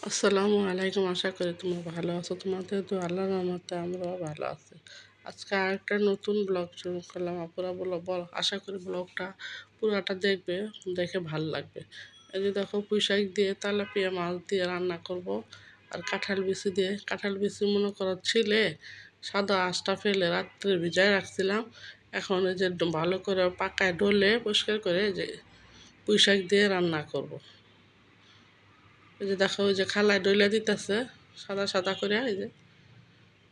আসসালামু আলাইকুম। আশা করি তোমরা ভালো আছো। তোমাদের তো আল্লাহর রহমতে আমরাও ভালো আছি। আজকে আরেকটা নতুন ব্লগ শুরু করলাম। আপুরা বলো আশা করি ব্লগটা পুরাটা দেখবে, দেখে ভালো লাগবে। এই যে দেখো, পুঁইশাক দিয়ে তেলাপিয়া মাছ দিয়ে রান্না করব। আর কাঁঠাল বিচি মনে করো ছিলে সাদা আঁশটা ফেলে রাত্রে ভিজায় রাখছিলাম। এখন এই যে ভালো করে পাকায় ডলে পরিষ্কার করে এই যে পুঁইশাক দিয়ে রান্না করব। এই যে দেখো, ওই যে খালায় ডইলা দিতেছে সাদা সাদা করে। এই যে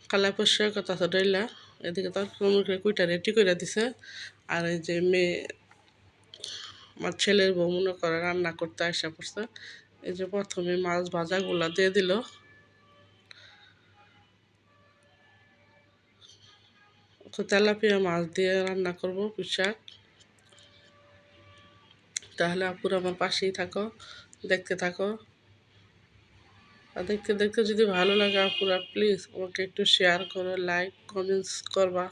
খালায় পরিষ্কার করতেছে ডইলা। এদিকে তার মুখে কুইটা রেডি করে দিছে। আর এই যে মেয়ে, আমার ছেলের বউ মনে করে রান্না করতে আসা পড়ছে। এই যে প্রথমে মাছ ভাজাগুলা দিয়ে দিল। তেলাপিয়া মাছ দিয়ে রান্না করব পুঁইশাক। তাহলে আপুরা আমার পাশেই থাকো, দেখতে থাকো। আর দেখতে দেখতে যদি ভালো লাগে আপুরা, প্লিজ আমাকে একটু শেয়ার করো, লাইক কমেন্টস করবা।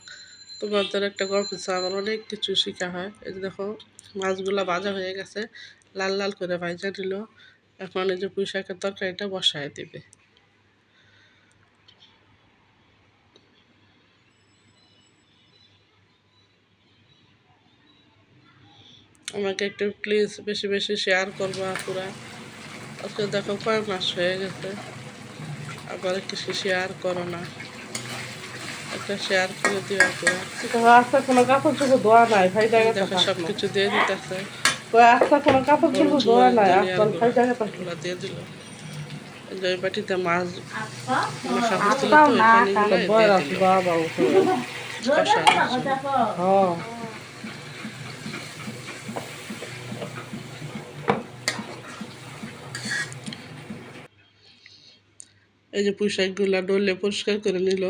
তোমাদের একটা কমেন্টস আমার অনেক কিছু শেখা হয়। এই যে দেখো, মাছগুলা ভাজা হয়ে গেছে, লাল লাল করে ভাজা দিল। এখন এই যে পুঁইশাকের তরকারিটা বসায় দিবে। আমাকে একটু প্লিজ বেশি বেশি শেয়ার করবা আপুরা। আজকে দেখো কয় মাস হয়ে গেছে, আবার কিছু শেয়ার করো না, একটা শেয়ার করে দিও আপুরা। আজকে কোনো কাপড় চোপড় ধোয়া নাই, ফাইদা গেছে দেখো সব কিছু দিয়ে দিতেছে। আজকে কোনো কাপড় চোপড় ধোয়া নাই, আজকাল ফাইদা গেছে দিয়ে দিল। ওই বাটিতে মাছ মাখা হচ্ছিল আজকাল তো, ওই না পানিগুলো কালে দিয়ে বয়স দিল বাবা কষানোর জন্য। হ্যাঁ। এই যে পুঁইশাকগুলা ডলে পরিষ্কার করে নিল।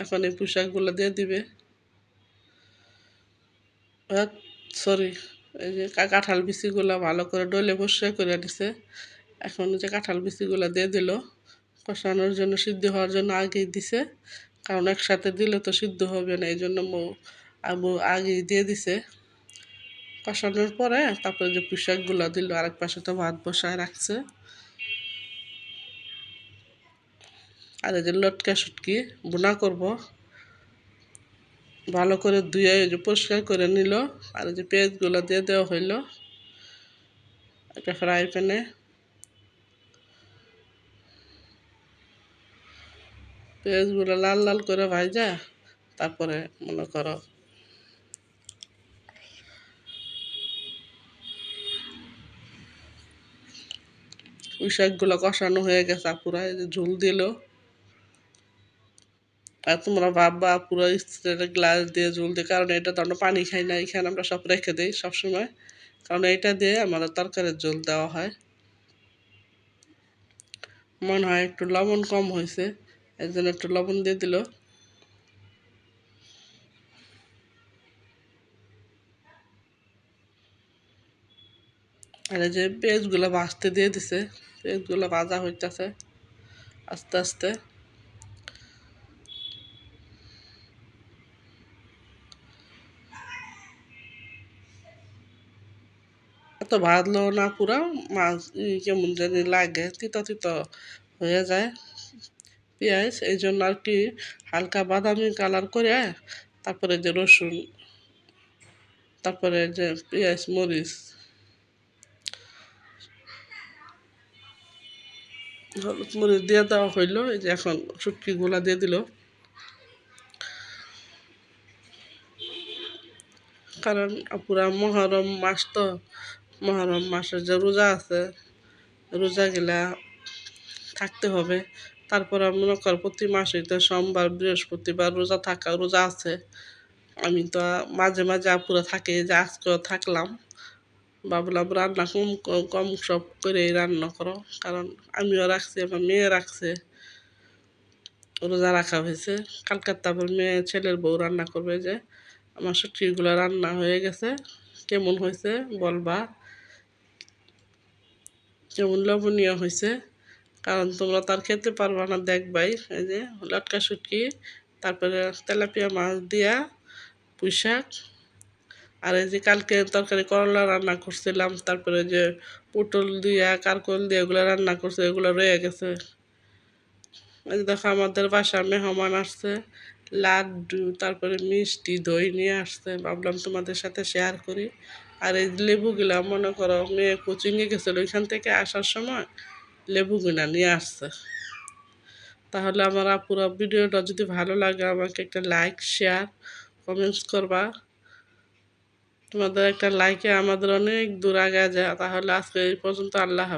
এখন এই পুঁইশাকগুলো দিয়ে দিবে। সরি, এই যে কাঁঠাল বিচিগুলা ভালো করে ডলে পরিষ্কার করে দিছে। এখন যে কাঁঠাল বিচিগুলা দিয়ে দিল কষানোর জন্য, সিদ্ধ হওয়ার জন্য আগেই দিছে। কারণ একসাথে দিলে তো সিদ্ধ হবে না, এই জন্য আবু আগেই দিয়ে দিছে। কষানোর পরে তারপরে যে পুঁইশাকগুলো দিল, আরেক পাশে তো ভাত বসায় রাখছে। আর এই যে লটকা শুটকি বোনা করব, ভালো করে ধুয়ে এই যে পরিষ্কার করে নিল। আর এই যে পেঁয়াজগুলো দিয়ে দেওয়া হইল একটা ফ্রাই প্যানে। পেঁয়াজগুলো লাল লাল করে ভাজা, তারপরে মনে করো পুঁই শাকগুলো কষানো হয়ে গেছে পুরা। এই যে ঝোল দিল। আর তোমরা ভাববা পুরো স্টিলের গ্লাস দিয়ে ঝোল দিয়ে, কারণ এটা তো আমরা পানি খাই না, এখানে আমরা সব রেখে দিই সবসময়, কারণ এটা দিয়ে আমাদের তরকারির ঝোল দেওয়া হয়। মনে হয় একটু লবণ কম হয়েছে, এর জন্য একটু লবণ দিয়ে দিল। আর এই যে পেঁয়াজগুলো ভাজতে দিয়ে দিছে, পেঁয়াজগুলো ভাজা হইতেছে আস্তে আস্তে। এত ভাজলেও না পুরা, মাছ কেমন জানি লাগে, তিতা তিতা হয়ে যায় পেঁয়াজ। এই জন্য আর কি হালকা বাদামি কালার করে তারপরে যে রসুন, তারপরে যে পেঁয়াজ মরিচ হলুদ মরিচ দিয়ে দেওয়া হইলো। এই যে এখন শুটকিগুলা দিয়ে দিল। কারণ পুরা মহরম মাস তো, মহরম মাসের যে রোজা আছে, রোজা গেলা থাকতে হবে। তারপর মনে কর প্রতি মাসে তো সোমবার বৃহস্পতিবার রোজা আছে। আমি তো মাঝে মাঝে আপুরা থাকে, যে আজকেও থাকলাম। ভাবলাম রান্না কম কম সব করে রান্না করো, কারণ আমিও রাখছি, আমার মেয়ে রাখছে, রোজা রাখা হয়েছে। কালকার তারপর মেয়ে ছেলের বউ রান্না করবে। যে আমার সবজিগুলো রান্না হয়ে গেছে, কেমন হয়েছে বলবা, কেমন লবণীয় হয়েছে, কারণ তোমরা তার খেতে পারবা না, দেখবাই। এই যে লটকা শুটকি, তারপরে তেলাপিয়া মাছ দিয়া পুঁই শাক, আর এই যে কালকে তরকারি করলা রান্না করছিলাম, তারপরে যে পটল দিয়া কারকল দিয়ে এগুলো রান্না করছে, এগুলো রয়ে গেছে। এই যে দেখো আমাদের বাসায় মেহমান আসছে, লাড্ডু তারপরে মিষ্টি দই নিয়ে আসছে, ভাবলাম তোমাদের সাথে শেয়ার করি। আর এই লেবুগুলা মনে করো মেয়ে কোচিংয়ে গেছিলো, ওইখান থেকে আসার সময় লেবুগুলা নিয়ে আসছে। তাহলে আমার পুরো ভিডিওটা যদি ভালো লাগে আমাকে একটা লাইক শেয়ার কমেন্টস করবা। তোমাদের একটা লাইকে আমাদের অনেক দূর আগে যায়। তাহলে আজকে এই পর্যন্ত, আল্লাহ হাফেজ।